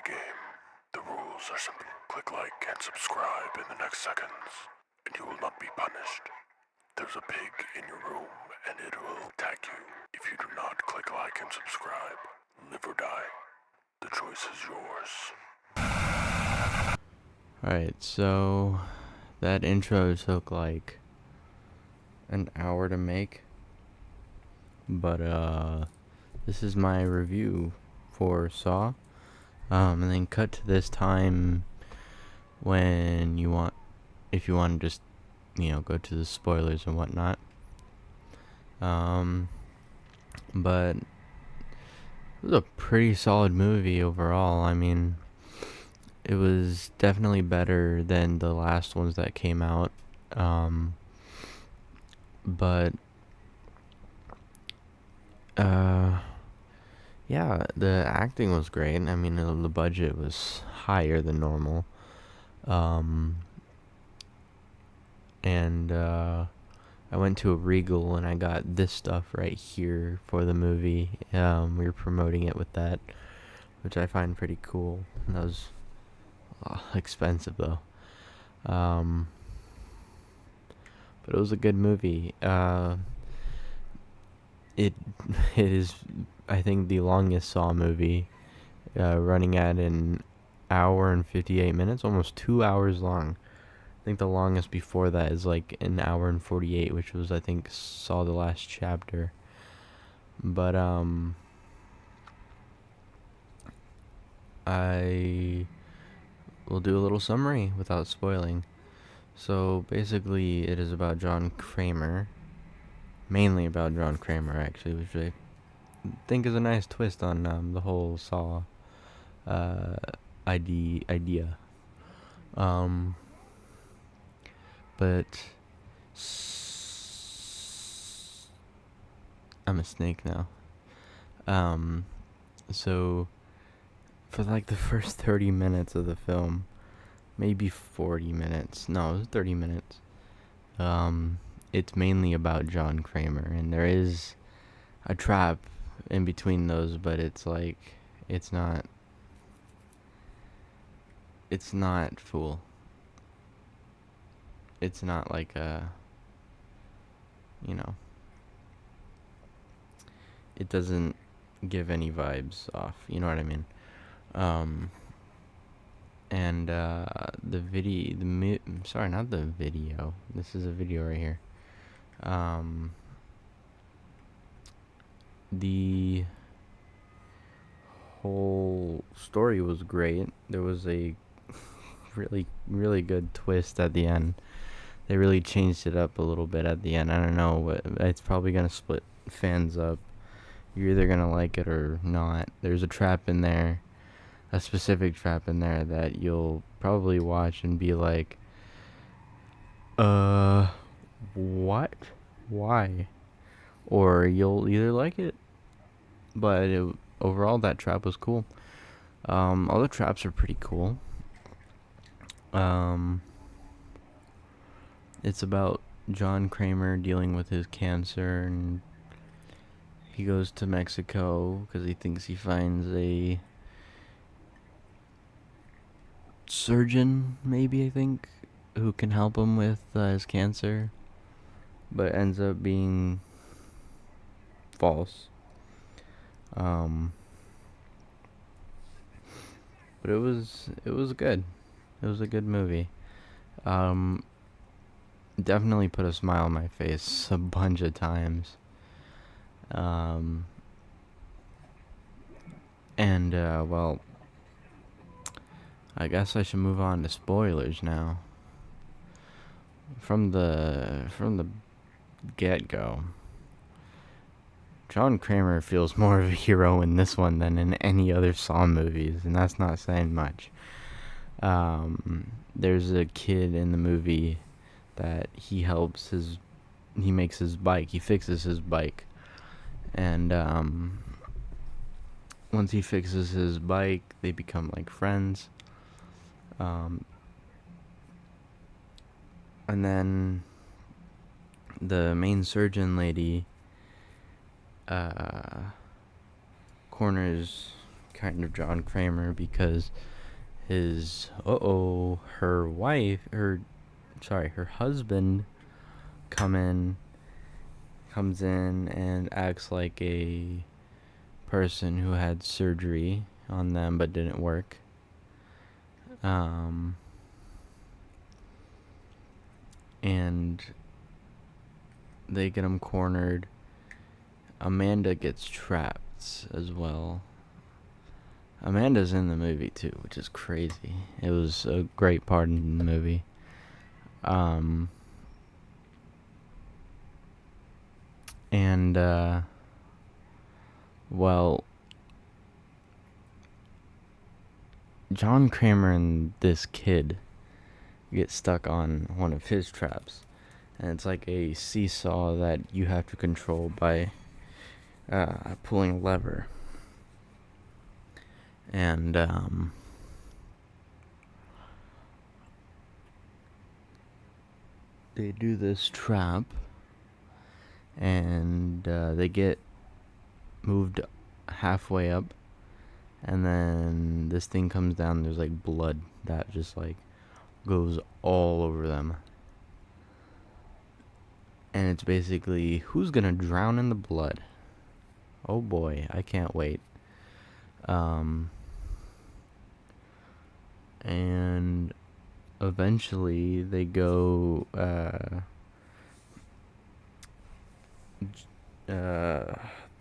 friendly game. The rules are simple. Click like and subscribe in the next seconds, and you will not be punished. There's a pig in your room, and it will attack you if you do not click like and subscribe. Live or die. The choice is yours. Alright, so that intro took like an hour to make, but this is my review for Saw. And then cut to this time when if you want to just, go to the spoilers and whatnot. But it was a pretty solid movie overall. I mean, it was definitely better than the last ones that came out. But yeah, the acting was great. I mean, the budget was higher than normal. And I went to a Regal and I got this stuff right here for the movie. We were promoting it with that, which I find pretty cool. That was expensive though. But it was a good movie. It is, I think, the longest Saw movie, running at an hour and 58 minutes, almost 2 hours long. I think the longest before that is like an hour and 48, which was, I think, Saw the Last Chapter. But I will do a little summary without spoiling. So basically, it is about John Kramer, mainly about John Kramer, actually, which I think is a nice twist on the whole Saw idea. But I'm a snake now. So for like the first 30 minutes of the film, maybe 40 minutes. No, it was 30 minutes. It's mainly about John Kramer, and there is a trap in between those, but it's like it's not full. It's not like it doesn't give any vibes off, you know what I mean? And sorry, not the video. This is a video right here. The whole story was great. There was a really, really good twist at the end. They really changed it up a little bit at the end. I don't know, but it's probably gonna split fans up. You're either gonna like it or not. There's a trap in there, a specific trap in there that you'll probably watch and be like, what? Why? Or you'll either like it, but overall that trap was cool. All the traps are pretty cool. It's about John Kramer dealing with his cancer, and he goes to Mexico because he thinks he finds a surgeon, maybe, I think, who can help him with his cancer, but ends up being false. But it was good. It was a good movie. Definitely put a smile on my face a bunch of times. And well, I guess I should move on to spoilers now. From the get-go, John Kramer feels more of a hero in this one than in any other Saw movies, and that's not saying much. There's a kid in the movie that he makes his bike, he fixes his bike, and once he fixes his bike, they become like friends. And then the main surgeon lady corners kind of John Kramer because her husband comes in and acts like a person who had surgery on them but didn't work. And they get him cornered. Amanda gets trapped as well. Amanda's in the movie too, which is crazy. It was a great part in the movie. Well, John Kramer and this kid get stuck on one of his traps, and it's like a seesaw that you have to control by pulling a lever. And they do this trap, and they get moved halfway up, and then this thing comes down. There's like blood that just like goes all over them, and it's basically who's gonna drown in the blood. Oh boy, I can't wait. And eventually they go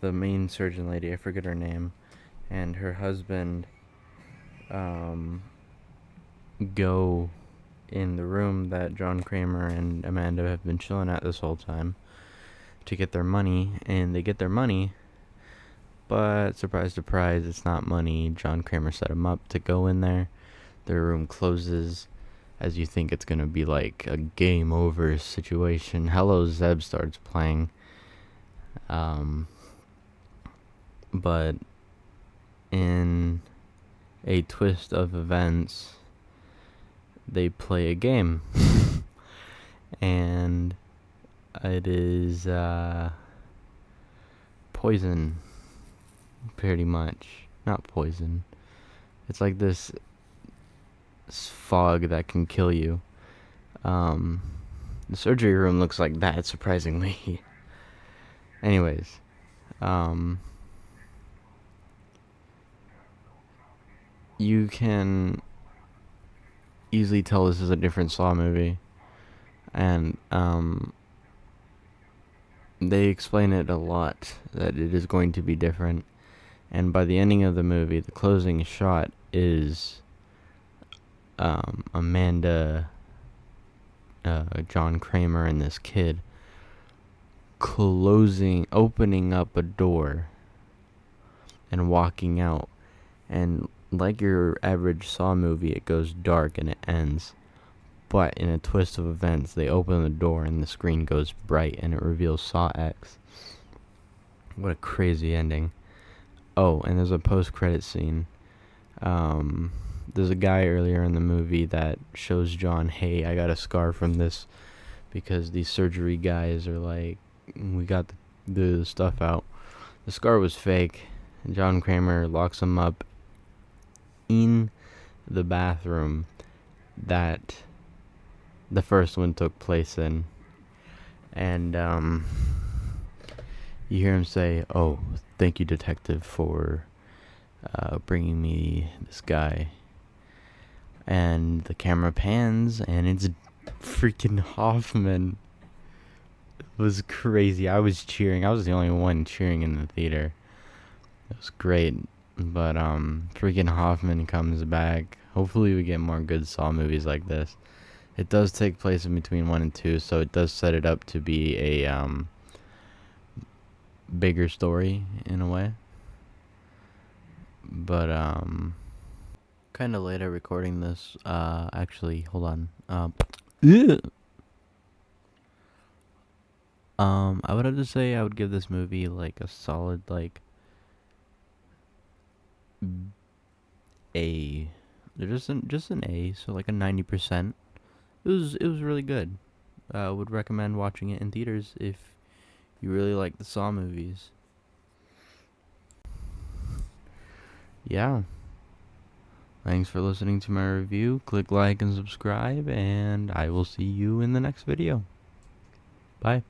the main surgeon lady, I forget her name, and her husband go in the room that John Kramer and Amanda have been chilling at this whole time to get their money, and they get their money, but surprise surprise, it's not money. John Kramer set them up to go in there. Their room closes as you think it's gonna be like a game over situation. Hello Zeb starts playing. But in a twist of events, they play a game. And it is poison, pretty much. Not poison. It's like this fog that can kill you. The surgery room looks like that, surprisingly. Anyways, you can easily tell this is a different Saw movie, and they explain it a lot that it is going to be different. And by the ending of the movie, the closing shot is Amanda, John Kramer, and this kid opening up a door and walking out. And like your average Saw movie, it goes dark and it ends. But in a twist of events, they open the door and the screen goes bright and it reveals Saw X. What a crazy ending. Oh, and there's a post-credit scene. There's a guy earlier in the movie that shows John, hey, I got a scar from this, because these surgery guys are like, we got the stuff out. The scar was fake. And John Kramer locks him up in the bathroom that the first one took place in. And you hear him say, oh, thank you, detective, for bringing me this guy. And the camera pans, and it's freaking Hoffman. It was crazy. I was cheering. I was the only one cheering in the theater. It was great. But freaking Hoffman comes back. Hopefully we get more good Saw movies like this. It does take place in between 1 and 2, so it does set it up to be a bigger story in a way. But kind of late at recording this. Actually, hold on. I would have to say I would give this movie like a solid like A. Just an A, so like a 90%. It was really good. I would recommend watching it in theaters if you really like the Saw movies. yeah. Thanks for listening to my review. Click like and subscribe, and I will see you in the next video. Bye.